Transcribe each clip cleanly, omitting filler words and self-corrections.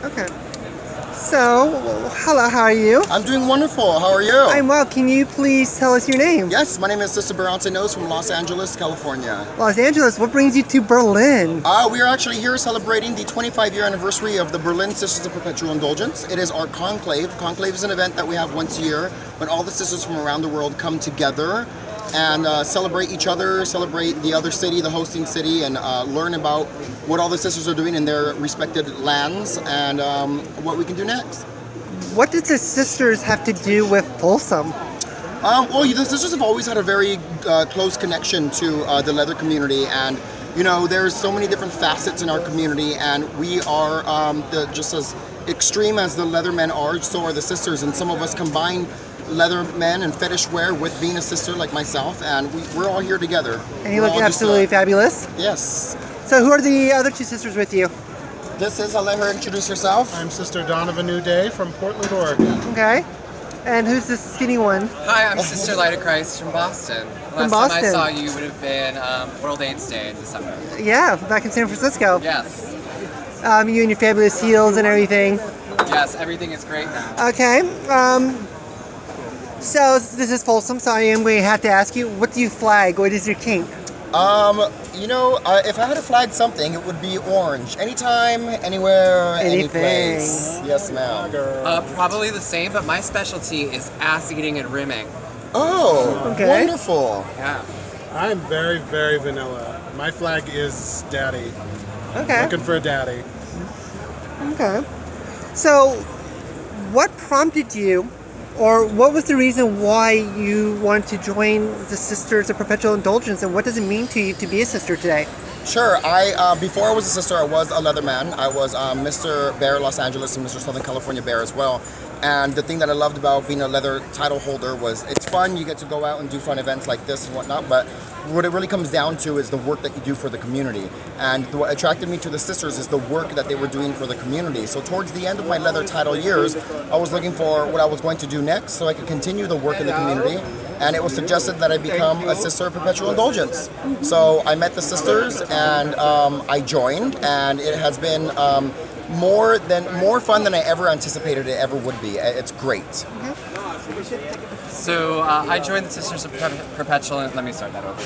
Okay. So, hello, how are you? I'm doing wonderful. How are you? I'm well. Can you please tell us your name? Yes, my name is Sister Bearonce from Los Angeles, California. Los Angeles. What brings you to Berlin? We are actually here celebrating the 25-year anniversary of the Berlin Sisters of Perpetual Indulgence. It is our Conclave. Conclave is an event that we have once a year when all the sisters from around the world come together and celebrate each other, celebrate the other city, the hosting city, and learn about what all the sisters are doing in their respected lands and what we can do next. What did the sisters have to do with Folsom? Well, the sisters have always had a very close connection to the leather community, and you know, there's so many different facets in our community, and we are just as extreme as the leather men are, so are the sisters, and some of us combine leather men and fetish wear with being a sister like myself, and we're all here together. And you look absolutely fabulous. Yes. So who are the other two sisters with you? This is, I'll let her introduce herself. I'm Sister Donovan Day from Portland, Oregon. Okay. And who's the skinny one? Hi, I'm Sister Light of Christ from Boston. Last time I saw you would have been World AIDS Day in December. Yeah, back in San Francisco. Yes. You and your fabulous heels and everything. Yes, everything is great now. Okay. So this is Folsom, so I am going to have to ask you, what do you flag? What is your kink? You know, if I had to flag something, it would be orange. Anytime, anywhere, any place. Yes, ma'am. Probably the same, but my specialty is ass eating and rimming. Oh, okay. Wonderful. Yeah. I'm very, very vanilla. My flag is daddy. Okay. Looking for a daddy. Okay. So, what prompted you, or what was the reason why you wanted to join the Sisters of Perpetual Indulgence, and what does it mean to you to be a sister today? Sure. Before I was a sister, I was a leather man. I was Mr. Bear Los Angeles and Mr. Southern California Bear as well. And the thing that I loved about being a leather title holder was it's fun. You get to go out and do fun events like this and whatnot. But what it really comes down to is the work that you do for the community. And what attracted me to the sisters is the work that they were doing for the community. So towards the end of my leather title years, I was looking for what I was going to do next so I could continue the work in the community. And it was suggested that I become a Sister of Perpetual Indulgence. So I met the sisters and I joined, and it has been more fun than I ever anticipated it ever would be. It's great. So I joined the Sisters of Perpetual. Let me start that over.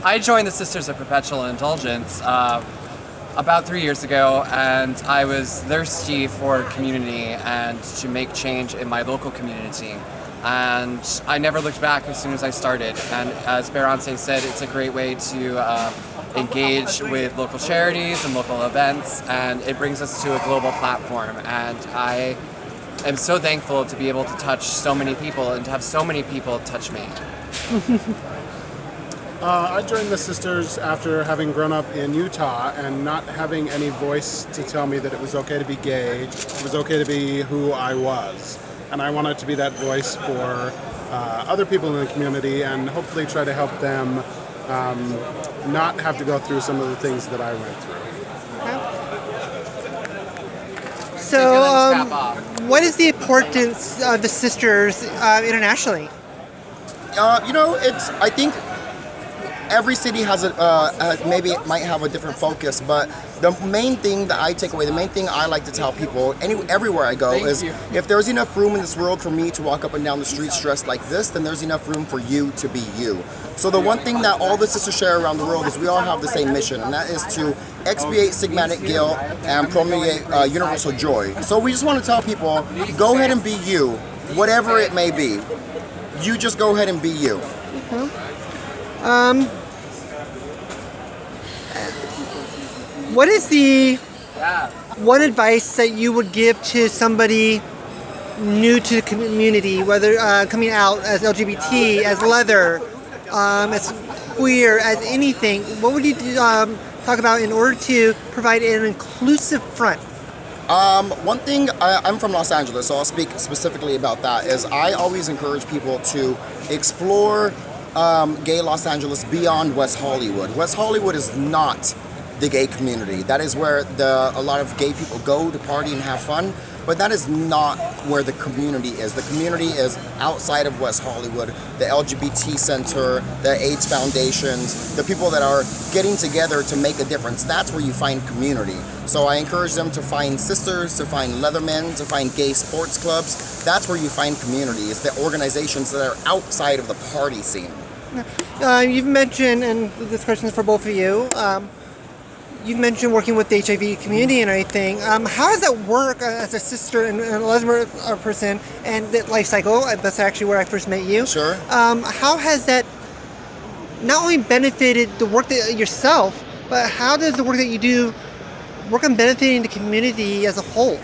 I joined the Sisters of Perpetual Indulgence about 3 years ago, and I was thirsty for community and to make change in my local community. And I never looked back as soon as I started. And as Bearonce said, it's a great way to engage with local charities and local events, and it brings us to a global platform. And I am so thankful to be able to touch so many people and to have so many people touch me. I joined the sisters after having grown up in Utah and not having any voice to tell me that it was okay to be gay, it was okay to be who I was. And I wanted to be that voice for other people in the community and hopefully try to help them not have to go through some of the things that I went through. So, what is the importance of the sisters internationally? You know, I think every city has maybe it might have a different focus, but the main thing that I take away, the main thing I like to tell people everywhere I go is if there's enough room in this world for me to walk up and down the streets dressed like this, then there's enough room for you to be you. So the one thing that all the sisters share around the world is we all have the same mission, and that is to expiate stigmatic guilt and promulgate universal joy. So we just want to tell people, go ahead and be you, whatever it may be. You just go ahead and be you. What is the one advice that you would give to somebody new to the community, whether coming out as LGBT, as leather, as queer, as anything? What would you talk about in order to provide an inclusive front? One thing, I'm from Los Angeles, so I'll speak specifically about that, is I always encourage people to explore gay Los Angeles beyond West Hollywood. West Hollywood is not the gay community. That is where a lot of gay people go to party and have fun, but that is not where the community is. The community is outside of West Hollywood, the LGBT Center, the AIDS foundations, the people that are getting together to make a difference. That's where you find community. So I encourage them to find sisters, to find Leathermen, to find gay sports clubs. That's where you find community. It's the organizations that are outside of the party scene. You've mentioned, and this question is for both of you, you've mentioned working with the HIV community and everything. How does that work as a sister and a lesbian person and that life cycle? That's actually where I first met you. Sure. How has that not only benefited the work that yourself, but how does the work that you do work on benefiting the community as a whole?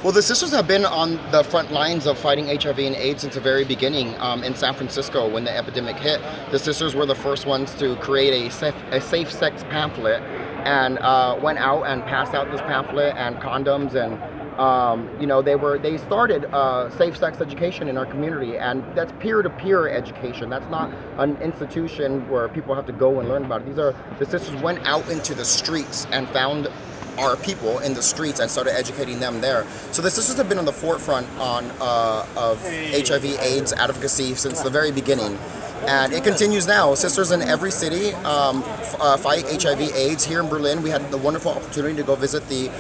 Well, the sisters have been on the front lines of fighting HIV and AIDS since the very beginning. In San Francisco, when the epidemic hit, the sisters were the first ones to create a safe sex pamphlet, and went out and passed out this pamphlet and condoms, and they started safe sex education in our community, and that's peer-to-peer education. That's not an institution where people have to go and learn about it. The sisters went out into the streets and found our people in the streets and started educating them there. So the sisters have been on the forefront of HIV/AIDS advocacy since the very beginning. And it continues now. Sisters in every city fight HIV/AIDS. Here in Berlin, we had the wonderful opportunity to go visit the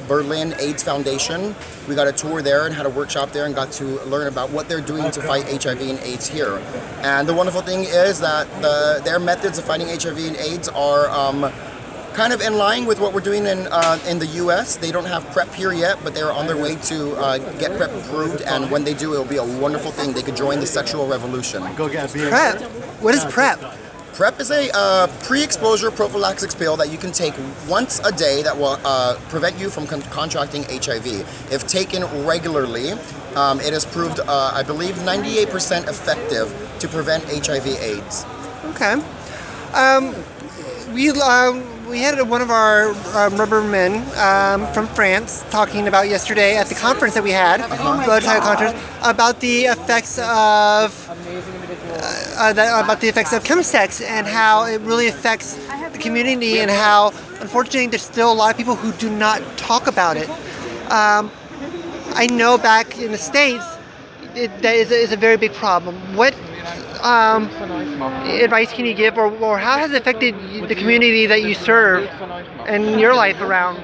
Berlin AIDS Foundation. We got a tour there and had a workshop there and got to learn about what they're doing to fight HIV and AIDS here. And the wonderful thing is that their methods of fighting HIV and AIDS are kind of in line with what we're doing in the U.S. They don't have PrEP here yet, but they're on their way to get PrEP approved, and when they do, it'll be a wonderful thing. They could join the sexual revolution. Go get PrEP? What is PrEP? PrEP is a pre-exposure prophylaxis pill that you can take once a day that will prevent you from contracting HIV. If taken regularly, it is proved, I believe, 98% effective to prevent HIV/AIDS. Okay. We had one of our rubber men from France talking about yesterday at the conference that we had, the conference, about the effects of chemsex and how it really affects the community, and how unfortunately there's still a lot of people who do not talk about it. I know back in the States that is a very big problem. What advice can you give, or how has it affected the community that you serve and your life around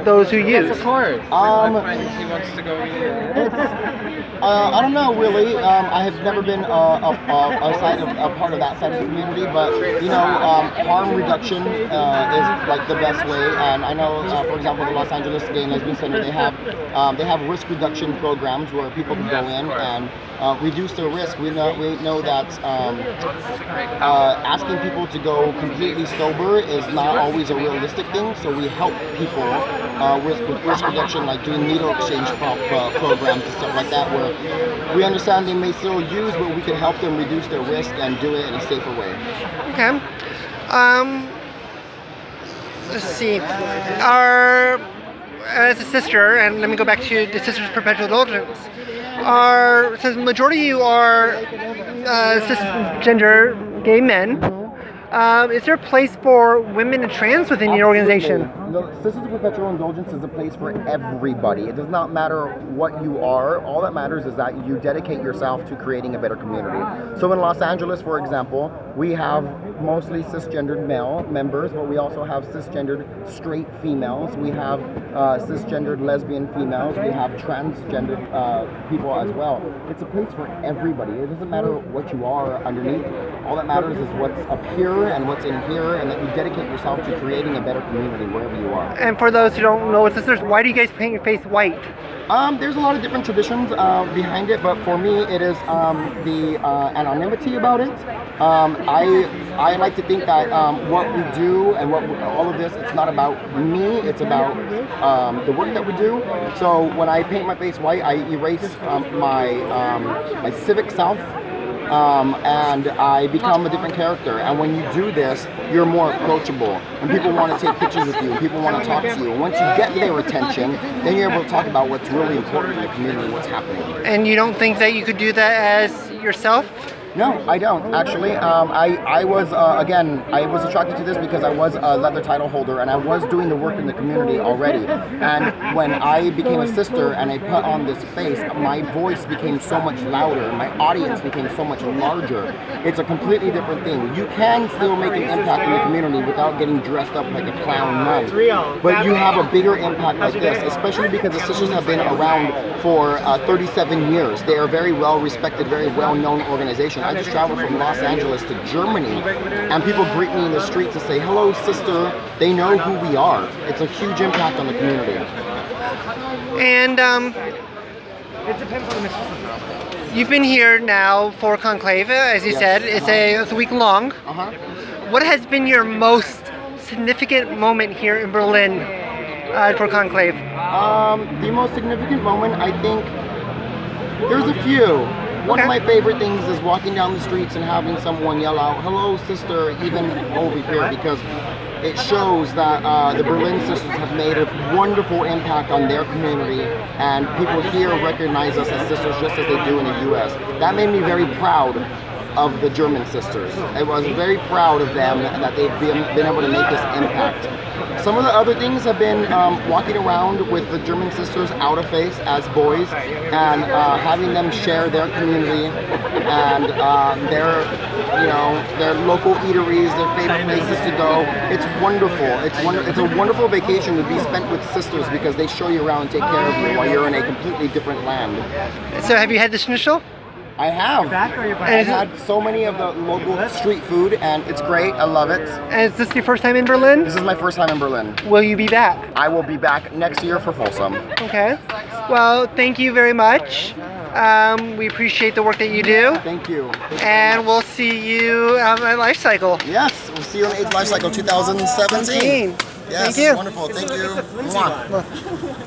those who use? Of course. My friend, he wants to go. I don't know really. I have never been a part of that side of the community, but harm reduction is like the best way. And I know, for example, the Los Angeles Gay and Lesbian Center, they have risk reduction programs where people can go in and reduce their risk. We know that asking people to go completely sober is not always a realistic thing. So we help people with risk reduction, like doing needle exchange programs and stuff like that, where we understand they may still use, but we can help them reduce their risk and do it in a safer way. Okay. Let's see. As a sister, and let me go back to the Sisters of Perpetual Indulgence, since the majority of you are cisgender gay men, is there a place for women and trans within your organization? The Sisters of Perpetual Indulgence is a place for everybody. It does not matter what you are. All that matters is that you dedicate yourself to creating a better community. So in Los Angeles, for example, we have mostly cisgendered male members, but we also have cisgendered straight females. We have cisgendered lesbian females. We have transgendered people as well. It's a place for everybody. It doesn't matter what you are underneath. All that matters is what's up here and what's in here, and that you dedicate yourself to creating a better community wherever you are. And for those who don't know, sisters, why do you guys paint your face white? There's a lot of different traditions behind it, but for me, it is the anonymity about it. I like to think that what we do and all of this, it's not about me, it's about the work that we do. So when I paint my face white, I erase my civic self. And I become a different character. And when you do this, you're more approachable. And people want to take pictures with you. And people want to talk to you. And once you get their attention, then you're able to talk about what's really important in the community, what's happening. And you don't think that you could do that as yourself? No, I don't actually. I was again. I was attracted to this because I was a leather title holder and I was doing the work in the community already. And when I became a sister and I put on this face, my voice became so much louder. My audience became so much larger. It's a completely different thing. You can still make an impact in the community without getting dressed up like a clown nun. But you have a bigger impact like this, especially because the sisters have been around for 37 years. They are a very well respected, very well known organization. I just traveled from Los Angeles to Germany, and people greet me in the streets and say, "Hello, sister." They know who we are. It's a huge impact on the community. And you've been here now for Conclave, as you said. It's a week long. What has been your most significant moment here in Berlin for Conclave? The most significant moment, I think, there's a few. One of my favorite things is walking down the streets and having someone yell out, "Hello, sister," even over here, because it shows that the Berlin sisters have made a wonderful impact on their community, and people here recognize us as sisters just as they do in the U.S. That made me very proud of the German sisters. I was very proud of them that they've been able to make this impact. Some of the other things have been walking around with the German sisters out of face as boys and having them share their community and their local eateries, their favorite places to go. It's wonderful. It's a wonderful vacation to be spent with sisters because they show you around and take care of you while you're in a completely different land. So have you had the schnitzel? I have. I've had so many of the local street food, and it's great. I love it. And is this your first time in Berlin? This is my first time in Berlin. Will you be back? I will be back next year for Folsom. Okay. Well, thank you very much. We appreciate the work that you do. Thank you. And we'll see you at Life Cycle. Yes, we'll see you on AIDS Life Cycle 2017. Yes, Thank you. Wonderful. Thank you. Mwah.